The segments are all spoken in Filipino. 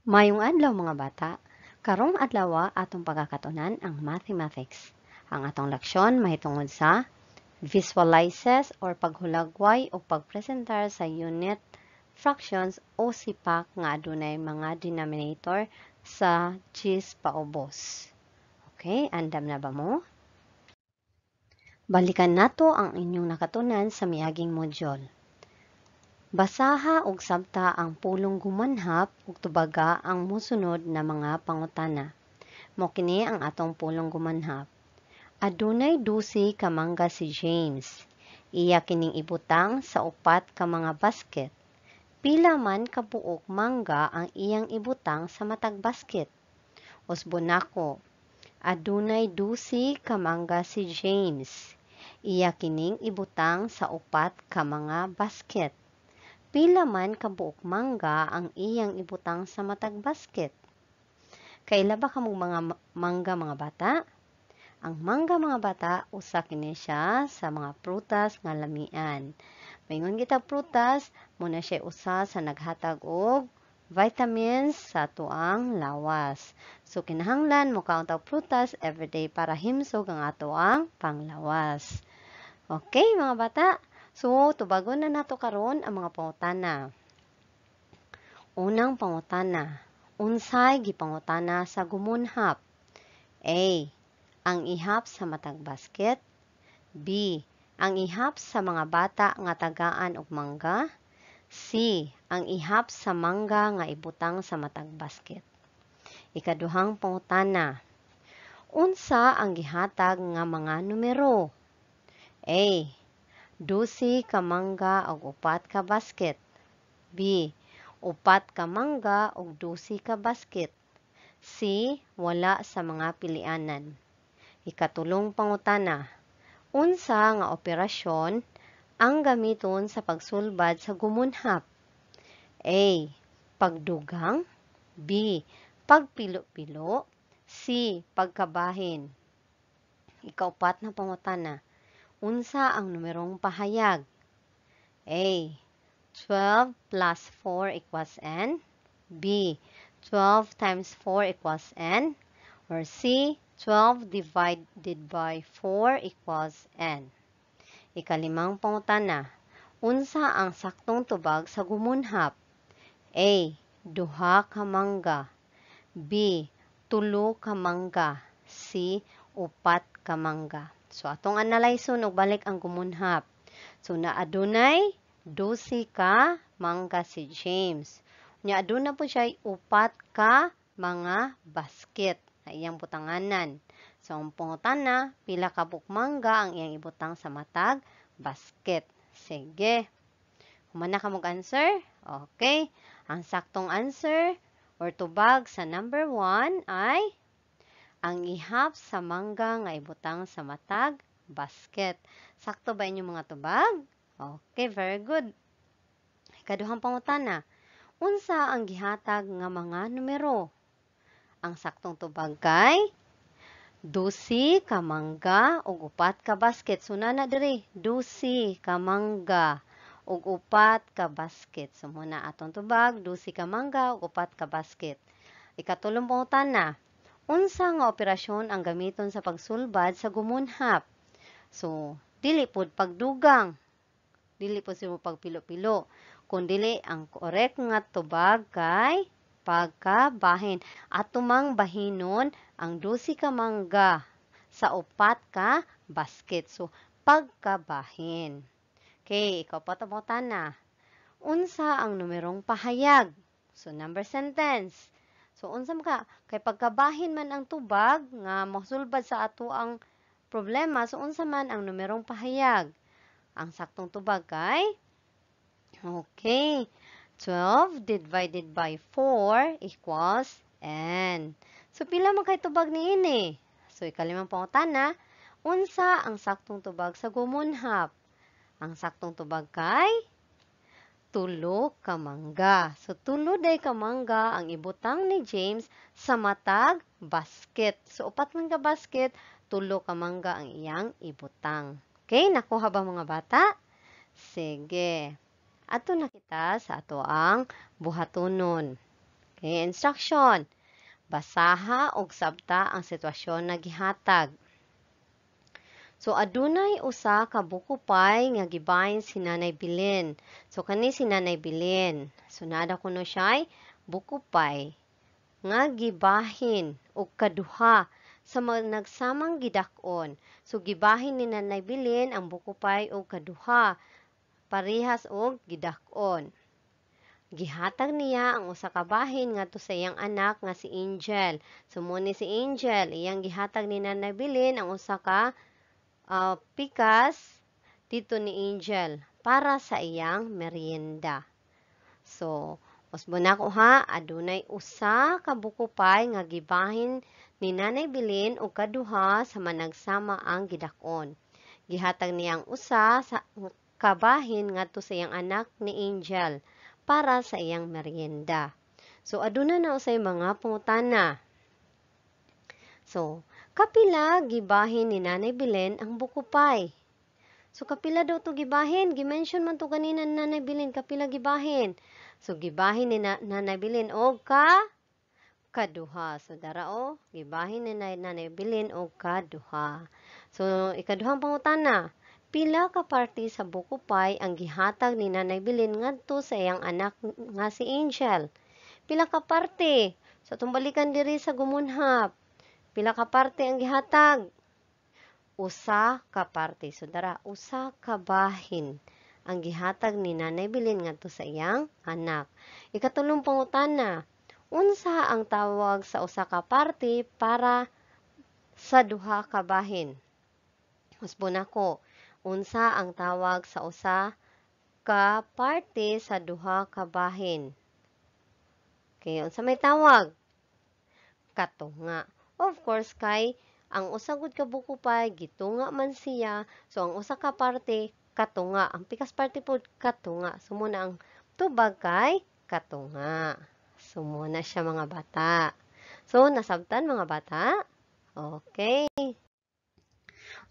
Mayong adlaw mga bata, karong adlaw atong pagkakatunan ang mathematics. Ang atong leksyon mahitungod sa visualizes or paghulagway o pagpresentar sa unit fractions o sipak nga adunay mga denominator sa paubos. Okay, andam na ba mo? Balikan nato ang inyong nakatunan sa miaging module. Basaha og sabta ang pulong gumanhap ug tubaga ang mosunod na mga pangutana. Mao kini ang atong pulong gumanhap. Adunay 12 ka mangga si James. Iya kining ibutang sa upat ka mga basket. Pila man ka buok mangga ang iyang ibutang sa matag basket? Usbon nako. Adunay 12 ka mangga si James. Iya kining ibutang sa upat ka mga basket. Pila man ka buok mangga ang iyang ibutang sa matag basket? Kaila ba kamong mga mangga mga bata? Ang mangga mga bata, usa kini siya sa mga prutas nga lamian. Maingon kita prutas, muna siya usa sa naghatag og vitamins sa tuang lawas. So kinahanglan mo kaon tag prutas everyday para himsog ang ato ang panglawas. Okay mga bata? So, tubagon na nato karon ang mga pangutana. Unang pangutana, unsay gipangutana sa gumunhap? A. Ang ihap sa matag basket. B. Ang ihap sa mga bata nga tagaan og mangga. C. Ang ihap sa mangga nga ibutang sa matag basket. Ikaduhang pangutana, unsa ang gihatag nga mga numero? A. 12 ka mangga ug 4 ka basket. B. 4 ka mangga ug 12 ka basket. C. Wala sa mga pilianan. Ikatulong pangutana, unsa nga operasyon ang gamiton sa pagsulbad sa gumunhap? A. Pagdugang. B. Pagpilo-pilo. C. Pagkabahin. Ikaupat na pangutana, unsa ang numerong pahayag? A. 12 plus 4 equals n. B. 12 times 4 equals n. Or C. 12 divided by 4 equals n. Ikalimang pangutana, unsa ang saktong tubag sa gumunhap? A. Duha ka mangga. B. Tulo ka mangga. C. 4 ka mangga. So, atong analyson og balik ang gumunhap. So, naadunay 12 ka mangga si James. Nya aduna po siya 4 ka mga basket na iyang butanganan. So, ang pangutana, pila ka buok mangga ang iyang ibutang sa matag basket. Sige. Humana ka mong answer? Okay. Ang saktong answer or tubag sa number 1 ay ang ihap sa mangga nga ibutang sa matag basket. Sakto ba inyong mga tubag? Okay, very good. Ikaduhang pangutana, unsa ang gihatag nga mga numero? Ang saktong tubag kay 12 ka mangga ug 4 ka basket. So na diri, 12 ka mangga ug 4 ka basket. So muna atong tubag, 12 ka mangga ug 4 ka basket. Ikatulong pangutana, unsa nga operasyon ang gamiton sa pagsulbad sa gumunhap? So, dili pod pagdugang. Dili pod simo pagpilo-pilo. Kundili ang correct nga tubag kay pagkabahin. Ato mang bahinon ang 12 ka mangga sa 4 ka basket. So, pagkabahin. Okay, ikaw pa na. Unsa ang numerong pahayag? So, number sentence. So, unsa ka? Kay pagkabahin man ang tubag nga mosulbad sa ato ang problema, so unsa man ang numerong pahayag? Ang saktong tubag kay okay, 12 divided by 4 equals n. So, pila man kay tubag niini? So, ikalimang pangutana, unsa ang saktong tubag sa gumunhap? Ang saktong tubag kay tulo ka mangga. So, tulo day ka mangga ang ibutang ni James sa matag basket. So, 4 man ka basket, tulo ka mangga ang iyang ibutang. Okay, nakuha ba mga bata? Sige. Ato na kita sa ato ang buhatonon. Okay, instruction. Basaha og sabta ang sitwasyon nga gihatag. So, adunay usa ka bukupay nga gibahin si Nanay Bilin. So, kani si Nanay Bilin. So, nada kuno siya'y bukupay nga gibahin og kaduha sa nagsamang gidakon. So, gibahin ni Nanay Bilin ang bukupay og kaduha, parehas og gidakon. Gihatag niya ang usa ka bahin ngadto sa iyang anak nga si Angel. So, muni si Angel, iyang gihatag ni Nanay Bilin ang usa ka pikas dito ni Angel para sa iyang merienda. So, usbon ako ha, adunay usa ka bukupay nga gibahin ni Nanay Bilin og kaduha sa managsama ang gidakon. Gihatag niya ang usa sa kabahin ngadto sa iyang anak ni Angel para sa iyang merienda. So, aduna na usay mga pangutana. So, kapila gibahin ni Nanay Bilin ang bukupay? So, kapila daw to gibahin? Gimension man to ganina ni Nanay Bilin, kapila gibahin? So, gibahin ni Nanay Bilin og kaduha. So, darao, gibahin ni Nanay Bilin og kaduha. So, ikaduhang pangutana. Pila ka parte sa bukupay ang gihatag ni Nanay Bilin ngadto sa iyang anak nga si Angel? Pila ka parte? So, tumbalikan diri sa gumunhap. Pila ka parte ang gihatag? Usa ka parte. So, dara, usa ka bahin ang gihatag ni Nanay Bilin ngadto sa iyang anak. Ikatulong pangutana. Unsa ang tawag sa usa ka parte para sa duha ka bahin? Usbon ako. Unsa ang tawag sa usa ka parte sa duha ka bahin? Okay, unsa may tawag? Katunga. Of course, kay ang usa gud ka bukupay gitunga man siya. So, ang usa ka parte, katunga. Ang pikas parte po, katunga. So, muna ang tubag kay katunga. So, muna siya mga bata. So, nasabtan mga bata? Okay.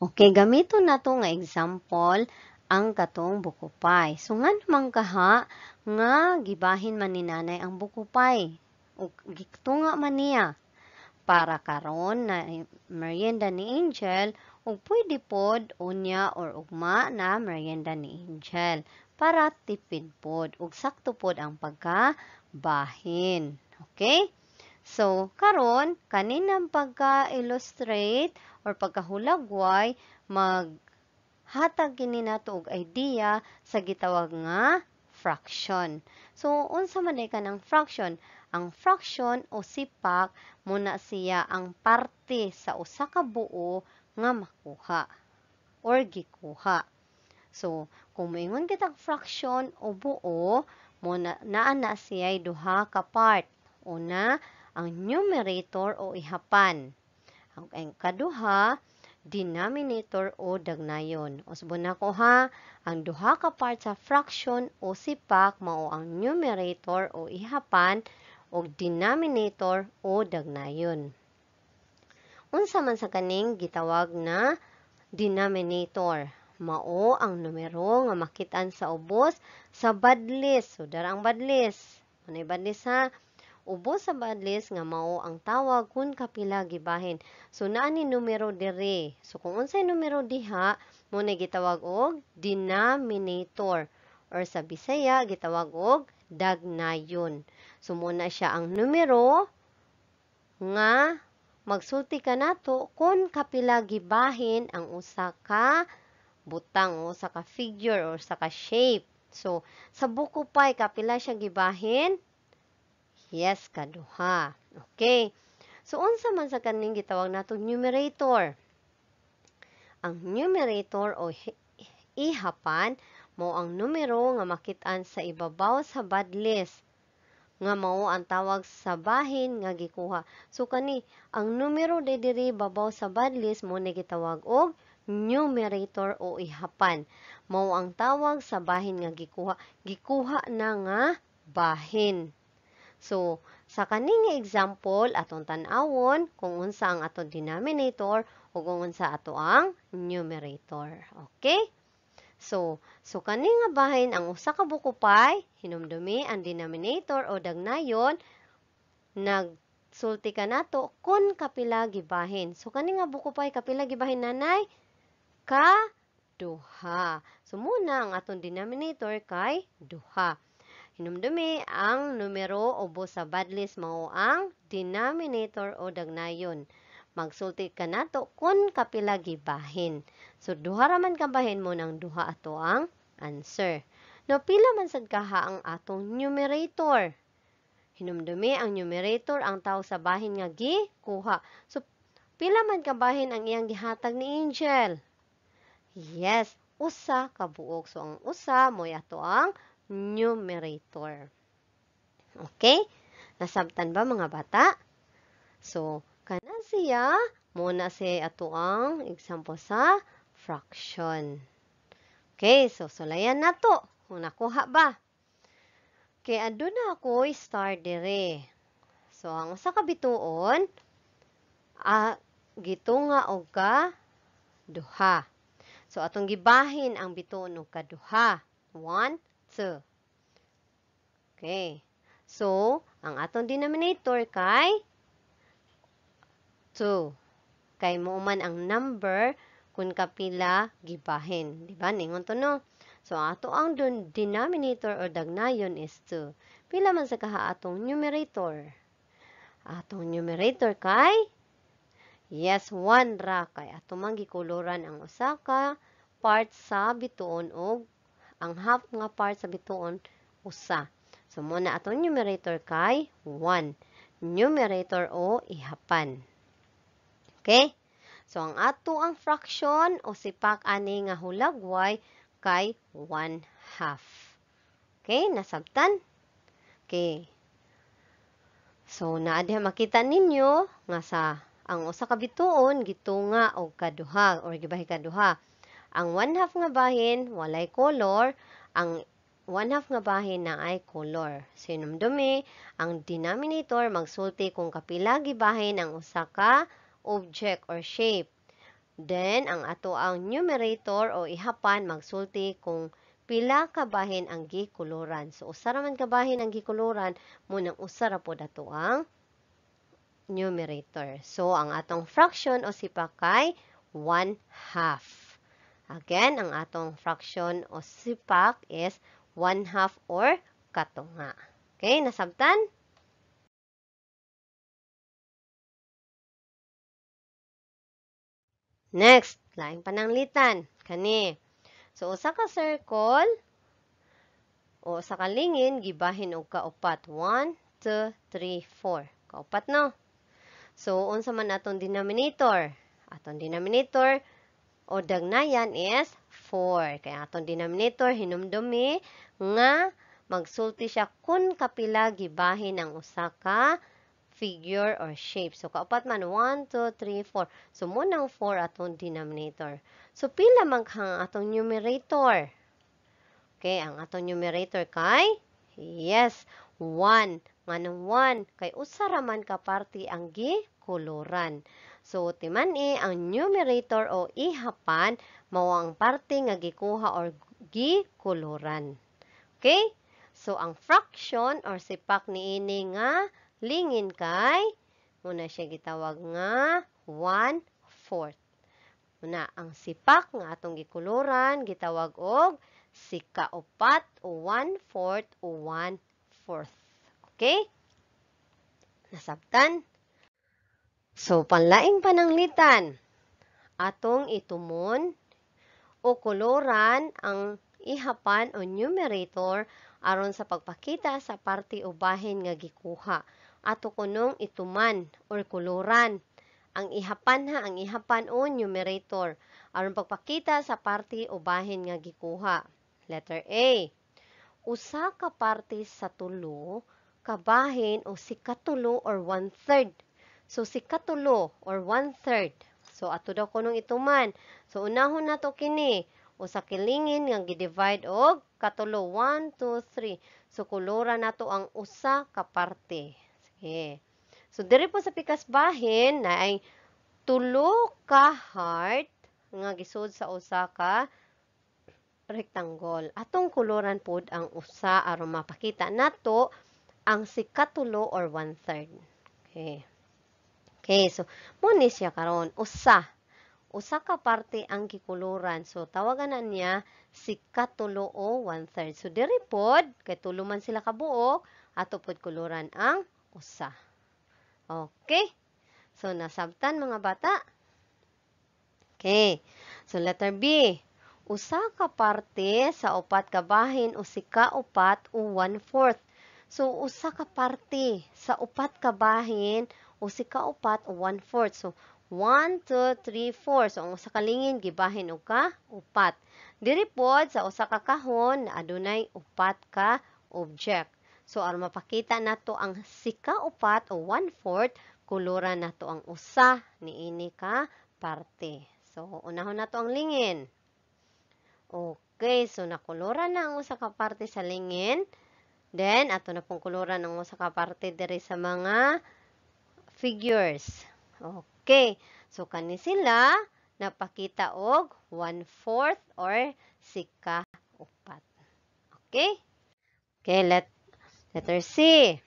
Okay, gamiton na to nga example ang katong bukupay. So, nga naman kaha nga gibahin man ni nanay ang bukupay. O gitunga man niya. Para karon na merienda ni Angel, ug pwede pod unya or ugma na merienda ni Angel. Para tipid pod, ug sakto pod ang pagkabahin. Okay? So, karon kaninang pagka-illustrate or pagkahulagway, maghatag kini nato og idea sa gitawag nga fraction. So, unsa man ka ng fraction? Ang fraction o sipak muna siya ang parte sa usa ka buo nga makuha or gikuha. So, kung moingon kitang fraction o buo, muna naa na siya duha ka part. Una, ang numerator o ihapan. Ang kaduha, denominator o dagnayon. Usbon nako ha, ang duha ka part sa fraction o sipak mao ang numerator o ihapan o denominator o dagnayon. Unsa man sa kaning gitawag na denominator? Mao ang numero nga makit-an sa ubos sa badlis. So, dara ang badlis. Anay badlis ha? Ubos sa badlis nga mao ang tawag kung kapila gibahin. So, naa ni numero dire. So, kung unsay numero diha, mo na gitawag og denominator. Or sa Bisaya, gitawag og dagnayon. So, muna siya ang numero nga magsulti ka nato kung kapila gibahin ang usa ka butang o usa ka figure or usa ka shape. So, sa bukupay, kapila siya gibahin? Yes, kaduha. Okay. So, unsa man sa kaning gitawag nato numerator? Ang numerator o ihapan mao ang numero nga makit-an sa ibabaw sa badlis nga mao ang tawag sa bahin nga gikuha. So, kani ang numero diri babaw sa badlis mo na gitawag og numerator o ihapan. Mao ang tawag sa bahin nga gikuha. Gikuha na nga bahin. So, sa kaning example, atong tan-awon kung unsa ang atong denominator o kung unsa ato ang numerator. Okay? So kaning nga bahin ang usa ka bukupay, hinumdumi ang denominator o dagnayon nagsulti ka nato kun kapila gibahin. So kani nga buko pay kapila gibahin nanay? Duha. So muna ang atong denominator kay duha. Hinumdumi ang numero ubos sa badlist mao ang denominator o dagnayon. Magsulti ka nato kun kapila gibahin. So duha ra man kabahin mo ng duha ato ang answer. No pila man sad kaha ang atong numerator. Hinumdumi ang numerator ang tao sa bahin nga gikuha. So pila man kabahin ang iyang gihatag ni Angel? Yes, usa ka buok. So ang usa mo ato ang numerator. Okay? Nasabtan ba mga bata? So, kana siya, muna siya ato ang example sa fraction. Okay, so sulayan na to. Kung nakuha ba? Okay, aduna ako star dire. So, ang usa ka bituon, gitunga og ka duha. So, atong gibahin ang bituon og kaduha. 1, 2. Okay. So, ang atong denominator kay 2. Kay mo man ang number kung kapila gibahin. Diba? Ningon to no? So, ato ang denominator o dagnayon is 2. Pila man sa kaha atong numerator? Atong numerator kay? Yes, 1 ra. Kay ato man gikuluran ang usa ka part sa bituon o ang half nga part sa bituon usa. So, muna atong numerator kay 1. Numerator o ihapan. Okay? So, ang ato ang fraction o sipak ani nga hulagway kay 1/2. Okay? Nasabtan? Okay. So, naadya makita ninyo nga sa ang usa ka bituon gitunga og kaduha or gibahi kaduha. Ang 1/2 nga bahin walay color, ang 1/2 nga bahin na ay color. Sinumdumi, ang denominator magsulti kung kapila gibahin ang usa ka object or shape. Then, ang ato ang numerator o ihapan magsulti kung pila kabahin ang gikuluran. So, usa ra man kabahin ang gikuluran, munang usa ra pod ato ang numerator. So, ang atong fraction o sipak kay 1/2. Again, ang atong fraction o sipak is 1/2 or katunga. Okay, nasabtan? Next, laing pananglitan. Kani. So, usa ka circle o usa ka lingin gibahin og kaupat. 1, 2, 3, 4. Kaupat no? So, unsa man atong denominator? Atong denominator o dagnayan is 4. Kaya atong denominator hinumdumi nga magsulti siya kung kapila gibahin ang usa ka figure or shape. So, kaupat man 1, 2, 3, 4. So, munang 4 atong denominator. So, pila man ang atong numerator? Okay, ang atong numerator kay? Yes, 1. Nganong 1? Kay usa ra man ka parte ang gikuluran. So, timan-i ang numerator o ihapan mao ang parte nga gikuha or gikuluran. Okay? So, ang fraction or sipak niini nga lingin kay, muna siya gitawag nga 1/4. Muna, ang sipak nga atong gikuluran, gitawag og sikaupat o 1/4 o 1/4. Okay? Nasabtan? So, panlaing pananglitan, atong itumon o kuluran ang ihapan o numerator aron sa pagpakita sa parte o bahin nga gikuha. Ato kunong ituman or kuluran ang ihapan ang ihapan o numerator aron pagpakita sa parte o bahin nga gikuha. Letter A. Usa ka parte sa tulo kabahin o sikatulo or 1/3. So, sikatulo or 1/3. So, ato daw kunong ituman. So, unahon na to kini. Usa kilingin nga gi-divide og katulo. 1, 2, 3. So, kulura na to ang usa ka parte. Sige. So, diri po sa pikas bahin na ay tulo ka heart nga gisud sa usa ka rectangle. Atong kuluran pod ang usa aron mapakita nato ang sikatulo or 1/3. Okay. Okay, so muna siya karon usa. Usa ka parte ang gikuluran. So tawagan na niya sikatulo o 1/3. So diri pod kay tulo man sila kabuok, ato pod kuluran ang usa. Okay? So nasabtan mga bata? Okay. So letter B. Usa ka parte sa upat ka bahin o sika-upat o 1/4. So usa ka parte sa upat ka bahin o sika-upat o 1/4. So 1, 2, 3, 4. So ang usa ka lingin gibahin og ka upat. Diri pod sa usa ka kahon na adunay upat ka object. So aron mapakita nato ang sika-upat o 1/4, kuluran nato ang usa niini ka parte. So unahon nato ang lingin. Okay, so nakuluran na ang usa ka parte sa lingin. Then, ato na pong kuluran ang usa ka parte diri sa mga figures. Okay, so kani sila napakita og 1/4 or sika-upat. Okay? Okay, letter C.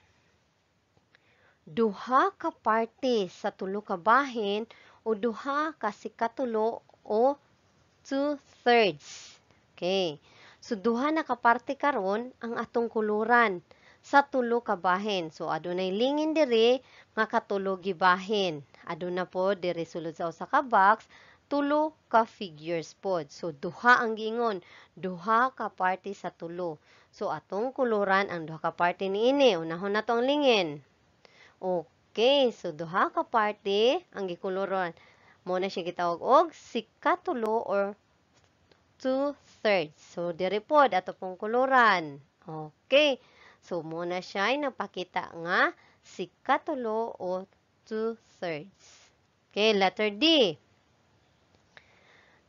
Duha ka parte sa tulo ka bahin o duha ka sikatulo o 2/3. Okay. So, duha na kaparte karon ang atong kuluran sa tulo ka bahin. So, adunay lingin diri nga katulo gibahin. Aduna po diri sulod sa usa ka box, tulo ka figures pod. So, duha ang giingon, duha ka parte sa tulo. So, atong kuluran ang duha ka parte niini. Unahon na tong lingin. Okay. So, duha ka parte ang gikuluran. Muna siya gitawag og sikatulo or 2/3. So, diri pod ato pong kuluran. Okay. So, muna siya ay napakita nga sikatulo o 2/3. Okay, letter D.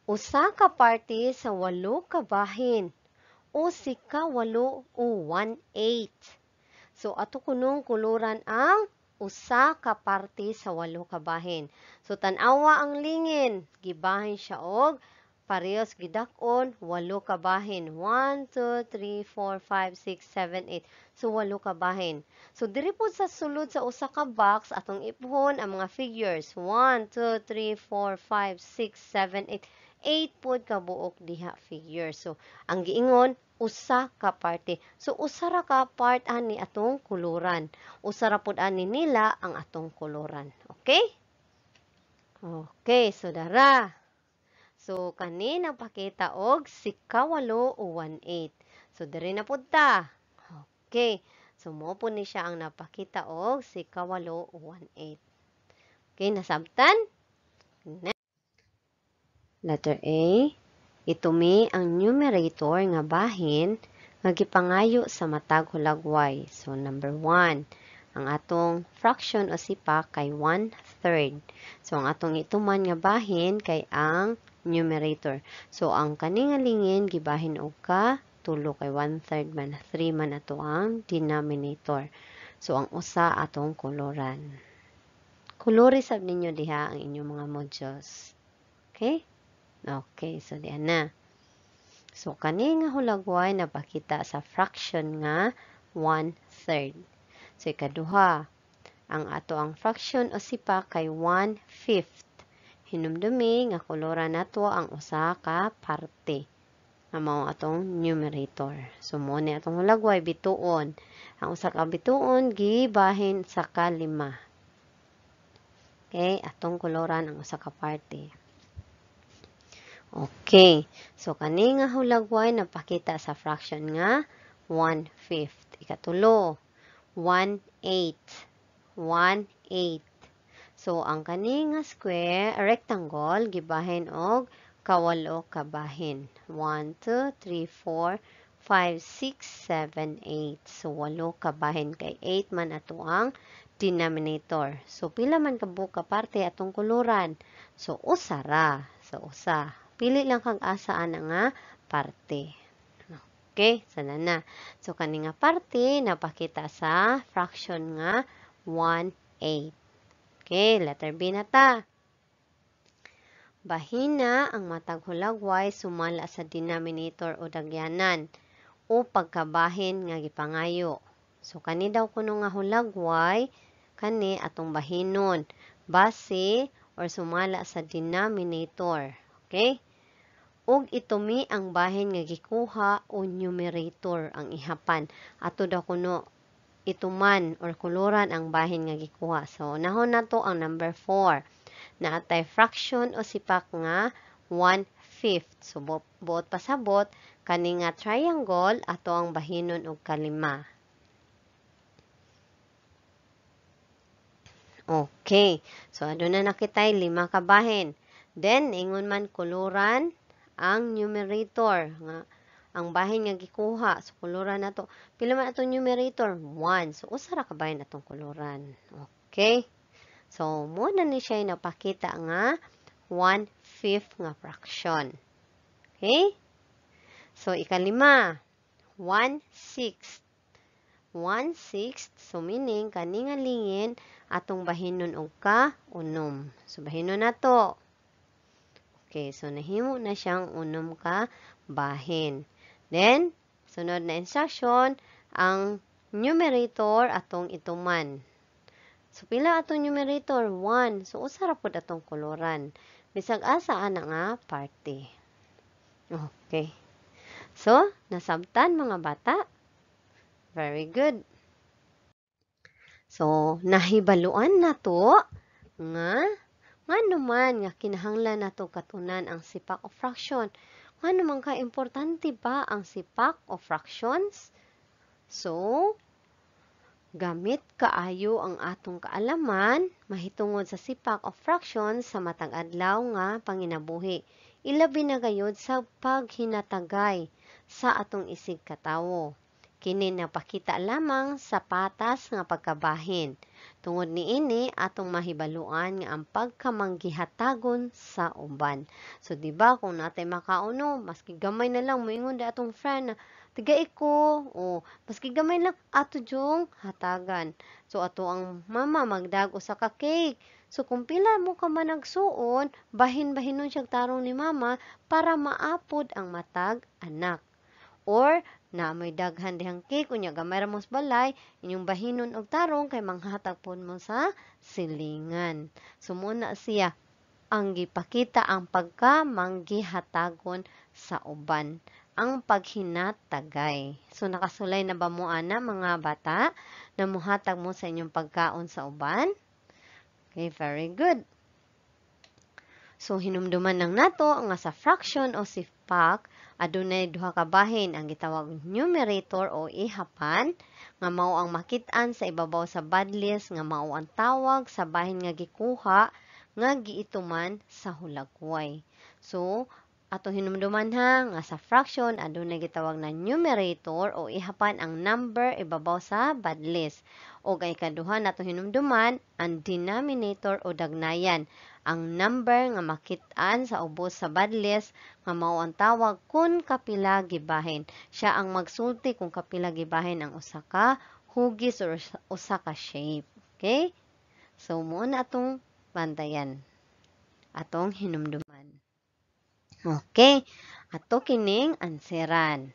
Usa ka parte sa 8 ka bahin o sika-8 o 1/8. So, ato kunong kuluran ang usa ka parte sa 8 ka bahin. So, tanawa ang lingin. Gibahin siya og parehas gidakon, 8 ka bahin. 1, 2, 3, 4, 5, 6, 7, 8. So, 8 ka bahin. So, diri po sa sulod sa usa ka box, atong ipuhon ang mga figures. 1, 2, 3, 4, 5, 6, 7, 8. 8 po ka buok diha figure. So, ang giingon, usa ka parte. So, usa ra ka part ani atong kuluran. Usa ra pud ani nila ang atong kuluran. Okay? Okay, so dara. So, kani napakita og sika-8 o 1/8. So, diri na pud ta. Okay. So, mo po ni siya ang napakita og sika-8 o 1/8. Okay, nasabtan? Next. Letter A. Itumi ang numerator nga bahin nga gipangayo sa matag hulagway. So, number 1. Ang atong fraction o sipak kay 1/3. So, ang atong ituman nga bahin kay ang numerator. So, ang kaning lingin gibahin og ka tulo kay 1/3 man 3 man ato ang denominator. So, ang usa atong kuluran. Kulori sab ninyo diha ang inyong mga modules. Okay? Okay, so diyan na. So, kani nga hulagway napakita sa fraction nga 1/3. So, ikaduha, ang ato ang fraction o sipak kay 1/5. Hinumdumi nga kuluran nato ang usa ka parte nga mao atong numerator. So, mo ni atong hulagway bituon. Ang usa ka bituon gibahin sa ka 5. Okay, atong kuluran ang usa ka parte. Okay, so kani nga hulagway napakita sa fraction nga 1/5. Ikatulo, 1/8. 1/8. So, ang kani nga square, rectangle, gibahin og kawalo ka bahin. 1, 2, 3, 4, 5, 6, 7, 8. So, 8 ka bahin kay 8 man ato ang denominator. So, pila man ka buka parte atong kuluran. So, usa ra. So, usa. Pili lang kag asaan nga parte. Okay, sana na. So, kani nga parte napakita sa fraction nga 1/8. Okay, letter B na ta. Bahina ang matag hulagway sumala sa denominator o dagyanan o pagkabahin nga gipangayo. So, kani daw kuno nga hulagway, kani atong bahinon. Base or sumala sa denominator. Okay? Ug itumi ang bahin nga gikuha o numerator ang ihapan. Ato daw kuno ituman or kuluran ang bahin nga gikuha. So, nahon na to ang number 4. Naatay fraction o sipak nga 1/5. So, buot pasabot, kani nga triangle, ato ang bahinon og kalima. Okay. So, aduna nakitay 5 ka bahin. Then, ingon man kuluran ang numerator nga ang bahin nga gikuha. So, kuluran na to. Pila man atong numerator? 1. So, usa ra ka bahin atong kuluran. Okay? So, muna ni siya napakita nga 1/5 nga fraction. Okay? So, ikalima, 1/6. 1/6. So, meaning, kani nga lingin, atong bahinon og ka-unom. So, bahinon na to. Okay, so nahimo na siyang unom ka bahin. Then, sunod na instruction, ang numerator atong ituman. So, pila atong numerator? 1. So, usa ra pud atong kuluran. Bisag asa ana nga parte. Okay. So, nasabtan mga bata? Very good. So, nahibaluan na to nga naman nga kinahanglan nato katunan ang sipak o fraction. Nga naman ka importante ba ang sipak o fractions? So, gamit kaayo ang atong kaalaman mahitungod sa sipak o fractions sa matag adlaw nga panginabuhi. Ilabi na gayud sa paghinatagay sa atong isig katawo. Kini napakita lamang sa patas nga pagkabahin. Tungod niini atong mahibaluan nga ang pagkamanggihatagon sa uban. So di ba kung natay makauno, maski gamay na lang moingon da atong friend na tigay ko, o maski gamay lang ato jung hatagan. So ato ang mama magdago sa ka cake. So kung pila mo ka man nagsuon, bahin-bahinon siyang tarong ni mama para maapod ang matag anak. Or na may daghan dihang cake, unya gamay ra mo sa balay, inyong bahinon og tarong kay manghatag pud mo sa silingan. So muna siya ang gipakita ang pagkamanggihatagon sa uban, ang paghinatagay. So nakasulay na ba mo ana mga bata na muhatag mo sa inyong pagkaon sa uban? Okay, very good. So, hinumduman lang nato nga sa fraction o sipak, adunay duha ka bahin ang gitawag numerator o ihapan, nga mao ang makit-an sa ibabaw sa badlist, nga mao ang tawag sa bahin nga gikuha, nga giituman sa hulagway. So, ato hinumduman nga sa fraction, adunay gitawag na numerator o ihapan ang number ibabaw sa badlist. O kay kaduha nato hinumduman ang denominator o dagnayan, ang number nga makit-an sa ubos sa badlist nga mao ang tawag kung kapila gibahin. Siya ang magsulti kung kapila gibahin ang usa ka hugis or usa ka shape. Okay? So, muna atong bantayan. Atong hinumduman. Okay. Ato kining anseran.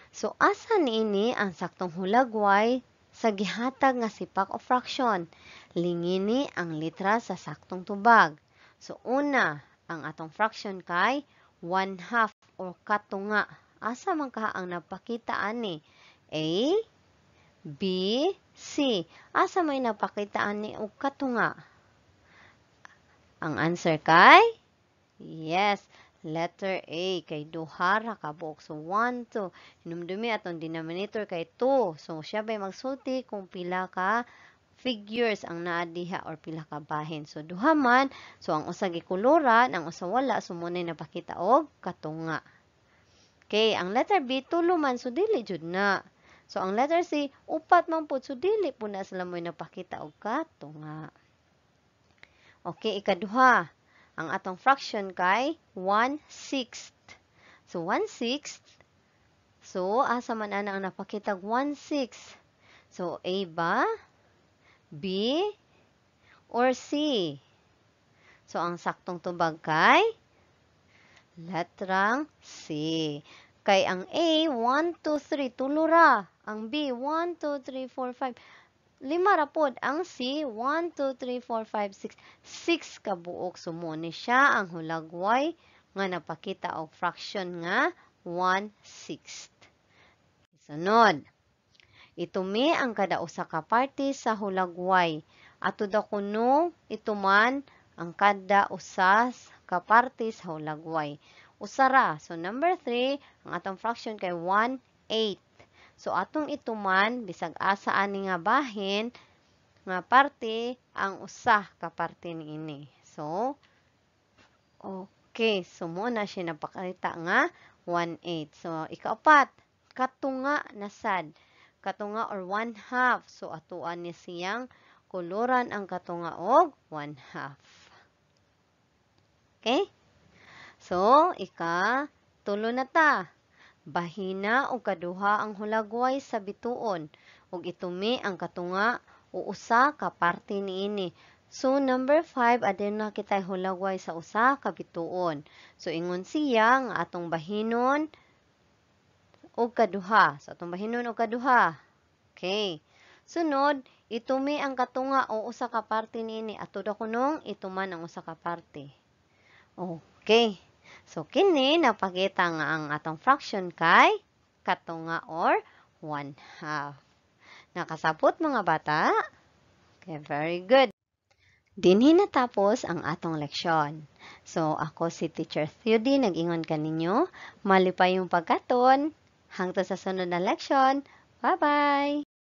So, asa niini ang saktong hulagway sa gihatag nga sipak o fraction? Lingini ang litra sa saktong tubag. So, una, ang atong fraction kay 1/2 or katunga. Asa man ka ang napakita ani? A, B, C. Asa may napakita ani og katunga? Ang answer kay? Yes, letter A kay duha ra ka buok. So 1, 2. Hinumdumi atong denominator kay 2. So siya bay magsulti kung pila ka figures ang naa diha or pila ka bahin. So duha man, so ang usa gikuluran, ang usa wala, so munay napakita og katunga. Okay, ang letter B tulo man, so dili jud na. So ang letter C upat man pud, so dili pud na sila moy napakita og katunga. Okay, ikaduha. Ang atong fraction kay 1/6. So 1/6. So asa man ana ang napakita 1/6. So A ba? B or C? So ang saktong tubag kay letrang C. Kay ang A 1, 2, 3 tulo ra. Ang B, 1, 2, 3, 4, 5. 5 ra pod. Ang C, 1, 2, 3, 4, 5, 6. 6 ka buok. Sumo ni siya ang hulagway nga napakita og fraction nga 1/6. Sunod. Itumi ang kada usa ka parte sa hulagway. Atud ako no, ituman ang kada usa ka parte sa hulagway. Usara. So, number 3, ang atong fraction kay 1/8. So, atong ituman, bisag asa ani nga bahin, nga parte, ang usa ka parte niini. So, okay. So, muna siya napakita nga 1/8. So, ikaapat, katunga na sad. Katunga or 1/2. So, atuan ni siyang kuluran ang katunga og 1/2. Okay? So, tulo na ta. Bahina o kaduha ang hulagway sa bituon ug itumi ang katunga o usa ka parte niini. So, number 5, aduna kitay hulagway sa usa ka bituon. So, ingon siya nga atong bahinon og kaduha. So, atong bahinon og kaduha. Okay. Sunod, itumi ang katunga o usa ka parte niini. Atud ako nung ituman ang usa ka parte. Okay. So, kini napakita nga ang atong fraction kay katunga or 1/2. Nakasabot mga bata? Okay, very good. Dinhi natapos ang atong leksyon. So, ako si Teacher Thudy, nag-ingon kaninyo. Malipay yung pagkaton. Hangtod sa sunod na leksyon. Bye-bye!